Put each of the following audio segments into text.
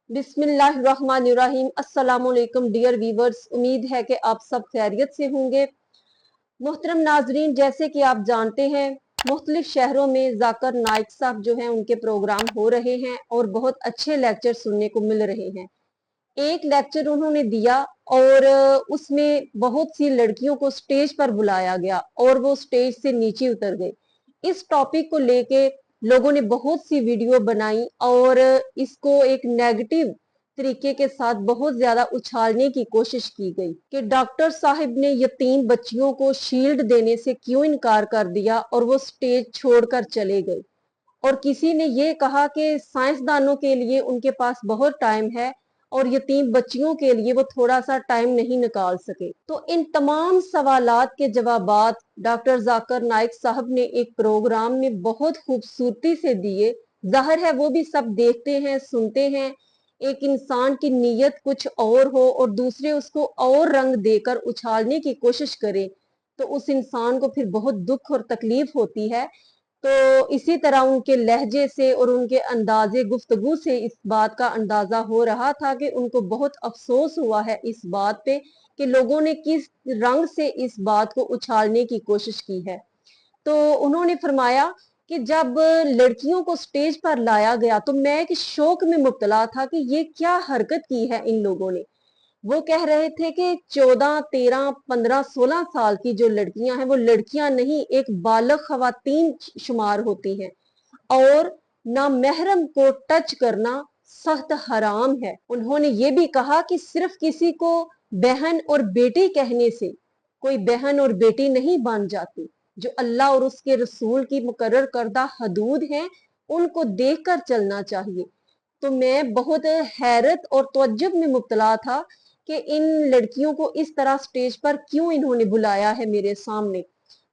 बिस्मिल्लाहिर्रहमानिर्रहीम। अस्सलाम वालेकुम डियर व्यूवर्स, उम्मीद है कि आप सब खैरियत से होंगे। मोहतरम नाजरीन, जैसे कि आप जानते हैं मुख्तलिफ शहरों में जाकिर नाइक साहब जो हैं उनके प्रोग्राम हो रहे हैं और बहुत अच्छे लेक्चर सुनने को मिल रहे हैं। एक लेक्चर उन्होंने दिया और उसमें बहुत सी लड़कियों को स्टेज पर बुलाया गया और वो स्टेज से नीचे उतर गई। इस टॉपिक को लेके लोगों ने बहुत सी वीडियो बनाई और इसको एक नेगेटिव तरीके के साथ बहुत ज्यादा उछालने की कोशिश की गई कि डॉक्टर साहब ने यतीम बच्चियों को शील्ड देने से क्यों इनकार कर दिया और वो स्टेज छोड़कर चले गए। और किसी ने ये कहा कि साइंसदानों के लिए उनके पास बहुत टाइम है और यतीम बच्चियों के लिए वो थोड़ा सा टाइम नहीं निकाल सके। तो इन तमाम सवालात के जवाबात डॉक्टर जाकिर नाइक साहब ने एक प्रोग्राम में बहुत खूबसूरती से दिए। जाहिर है वो भी सब देखते हैं, सुनते हैं। एक इंसान की नीयत कुछ और हो और दूसरे उसको और रंग देकर उछालने की कोशिश करें तो उस इंसान को फिर बहुत दुख और तकलीफ होती है। तो इसी तरह उनके लहजे से और उनके अंदाजे गुफ्तगू से इस बात का अंदाजा हो रहा था कि उनको बहुत अफसोस हुआ है इस बात पे कि लोगों ने किस रंग से इस बात को उछालने की कोशिश की है। तो उन्होंने फरमाया कि जब लड़कियों को स्टेज पर लाया गया तो मैं एक शौक में मुब्तला था कि ये क्या हरकत की है इन लोगों ने। वो कह रहे थे कि 14, 13, 15, 16 साल की जो लड़कियां हैं वो लड़कियां नहीं, एक बालग खवातीन शुमार होती हैं और नामहरम को टच करना सख्त हराम है। उन्होंने ये भी कहा कि सिर्फ किसी को बहन और बेटी कहने से कोई बहन और बेटी नहीं बन जाती। जो अल्लाह और उसके रसूल की मुकर्रर करदा हदूद हैं उनको देखकर चलना चाहिए। तो मैं बहुत हैरत और तवज्जुब में मुब्तला था कि इन लड़कियों को इस तरह स्टेज पर क्यों इन्होंने बुलाया है मेरे सामने।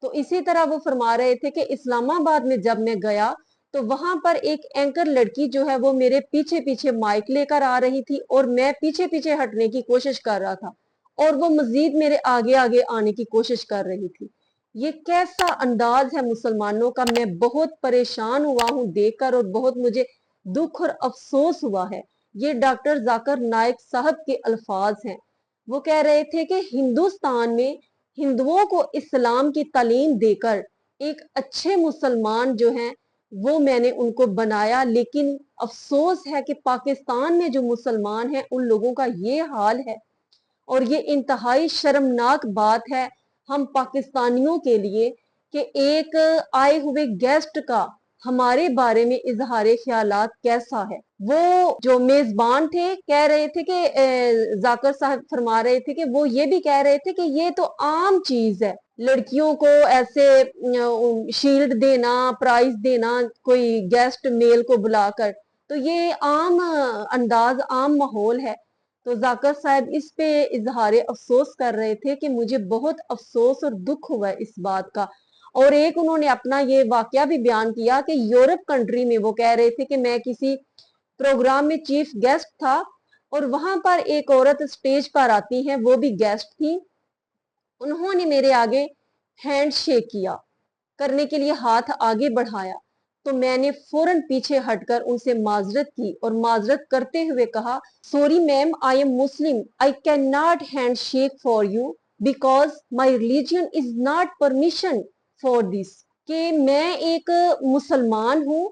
तो इसी तरह वो फरमा रहे थे कि इस्लामाबाद में जब मैं गया तो वहां पर एक एंकर लड़की जो है वो मेरे पीछे पीछे माइक लेकर आ रही थी और मैं पीछे पीछे हटने की कोशिश कर रहा था और वो मजीद मेरे आगे आगे आने की कोशिश कर रही थी। ये कैसा अंदाज है मुसलमानों का। मैं बहुत परेशान हुआ हूं देखकर और बहुत मुझे दुख और अफसोस हुआ है। ये डॉक्टर जाकिर नाइक साहब के अल्फाज हैं। वो कह रहे थे कि हिंदुस्तान में हिंदुओं को इस्लाम की तालीम देकर एक अच्छे मुसलमान जो हैं वो मैंने उनको बनाया, लेकिन अफसोस है कि पाकिस्तान में जो मुसलमान हैं उन लोगों का ये हाल है और ये इंतहाई शर्मनाक बात है हम पाकिस्तानियों के लिए कि एक आए हुए गेस्ट का हमारे बारे में इजहार ख्यालात कैसा है। वो जो मेजबान थे कह रहे थे कि जाकिर साहब फरमा रहे थे कि वो ये भी कह रहे थे कि ये तो आम चीज है लड़कियों को ऐसे शील्ड देना, प्राइज देना, कोई गेस्ट मेल को बुलाकर, तो ये आम अंदाज, आम माहौल है। तो जाकिर साहब इस पे इजहार अफसोस कर रहे थे कि मुझे बहुत अफसोस और दुख हुआ इस बात का। और एक उन्होंने अपना ये वाकया भी बयान किया कि यूरोप कंट्री में वो कह रहे थे कि मैं किसी प्रोग्राम में चीफ गेस्ट था और वहां पर एक औरत स्टेज पर आती है, वो भी गेस्ट थी। उन्होंने मेरे आगे हैंड शेक किया, करने के लिए हाथ आगे बढ़ाया तो मैंने फौरन पीछे हटकर उनसे माजरत की और माजरत करते हुए कहा, sorry ma'am, I am Muslim, I can not hand shake for you because my religion is not permission for this. कि मैं एक मुसलमान हूँ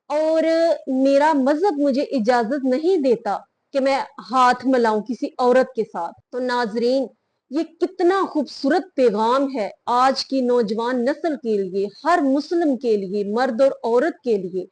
और मेरा मजहब मुझे इजाजत नहीं देता कि मैं हाथ मिलाऊं किसी औरत के साथ। तो नाजरीन, ये कितना खूबसूरत पैगाम है आज की नौजवान नस्ल के लिए, हर मुस्लिम के लिए, मर्द और औरत के लिए।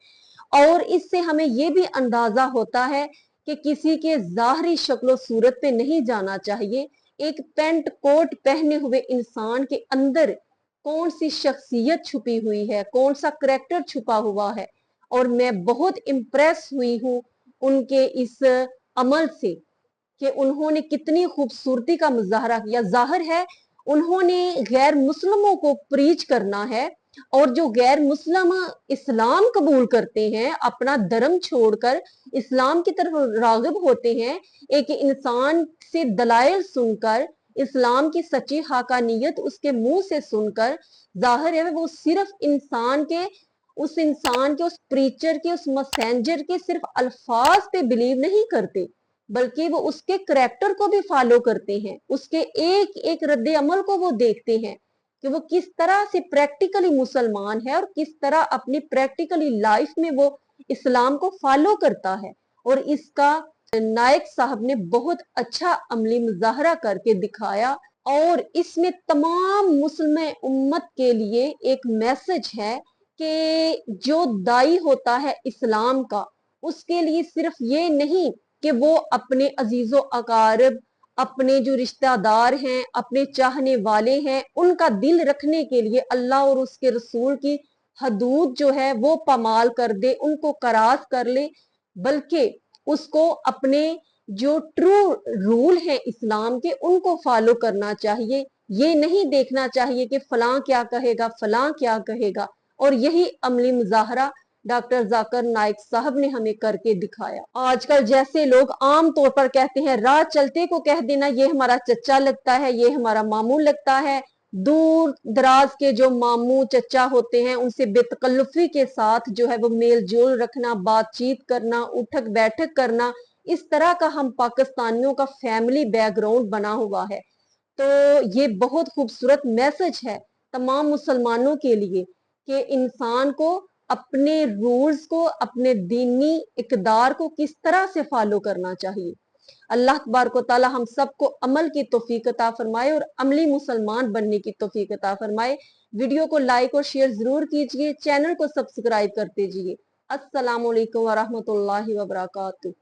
और इससे हमें ये भी अंदाजा होता है कि किसी के जाहरी शक्लो सूरत पे नहीं जाना चाहिए। एक पेंट कोट पहने हुए इंसान के अंदर कौन सी शख्सियत छुपी हुई है, कौन सा करैक्टर छुपा हुआ है। और मैं बहुत इम्प्रेस हुई हूँ उनके इस अमल से कि उन्होंने कितनी खूबसूरती का मुजाहरा किया। जाहिर है उन्होंने गैर मुस्लिमों को प्रीच करना है और जो गैर मुस्लिम इस्लाम कबूल करते हैं, अपना धर्म छोड़कर इस्लाम की तरफ रागिब होते हैं, एक इंसान से दलाइल सुनकर, इस्लाम की सच्ची हाकानियत उसके मुंह से सुनकर, जाहिर है वो सिर्फ इंसान के उस इंसान के, उस प्रीचर के, उस मैसेंजर के सिर्फ अल्फाज पे बिलीव नहीं करते, बल्कि वो उसके करैक्टर को भी फॉलो करते हैं, उसके एक एक रद्द अमल को वो देखते हैं कि वो किस तरह से प्रैक्टिकली मुसलमान है और किस तरह अपनी प्रैक्टिकली लाइफ में वो इस्लाम को फॉलो करता है। और इसका नायक साहब ने बहुत अच्छा अमली मुजाहरा करके दिखाया और इसमें तमाम मुस्लिम उम्मत के लिए एक मैसेज है कि जो दाई होता है इस्लाम का, उसके लिए सिर्फ ये नहीं कि वो अपने अजीजो अकारब, अपने जो रिश्तेदार हैं, अपने चाहने वाले हैं, उनका दिल रखने के लिए अल्लाह और उसके रसूल की हदूद जो है वो पामाल कर दे, उनको करास कर ले, बल्कि उसको अपने जो ट्रू रूल है इस्लाम के उनको फॉलो करना चाहिए। ये नहीं देखना चाहिए कि फलां क्या कहेगा, फलां क्या कहेगा। और यही अमली मुजाहरा डॉक्टर जाकिर नाइक साहब ने हमें करके दिखाया। आजकल जैसे लोग आम तौर पर कहते हैं, राह चलते को कह देना ये हमारा चचा लगता है, ये हमारा मामू लगता है। दूर दराज के जो मामू चचा होते हैं उनसे बेतकल्लुफी के साथ जो है वो मेल जोल रखना, बातचीत करना, उठक बैठक करना, इस तरह का हम पाकिस्तानियों का फैमिली बैकग्राउंड बना हुआ है। तो ये बहुत खूबसूरत मैसेज है तमाम मुसलमानों के लिए कि इंसान को अपने रूल्स को, अपने दीनी इकदार को किस तरह से फॉलो करना चाहिए। अल्लाह तबारक व तआला हम सबको अमल की तौफीक अता फरमाए और अमली मुसलमान बनने की तौफीक अता फरमाए। वीडियो को लाइक और शेयर जरूर कीजिए, चैनल को सब्सक्राइब करते जाइए। अस्सलाम वालेकुम व रहमतुल्लाहि व बरकातुहू।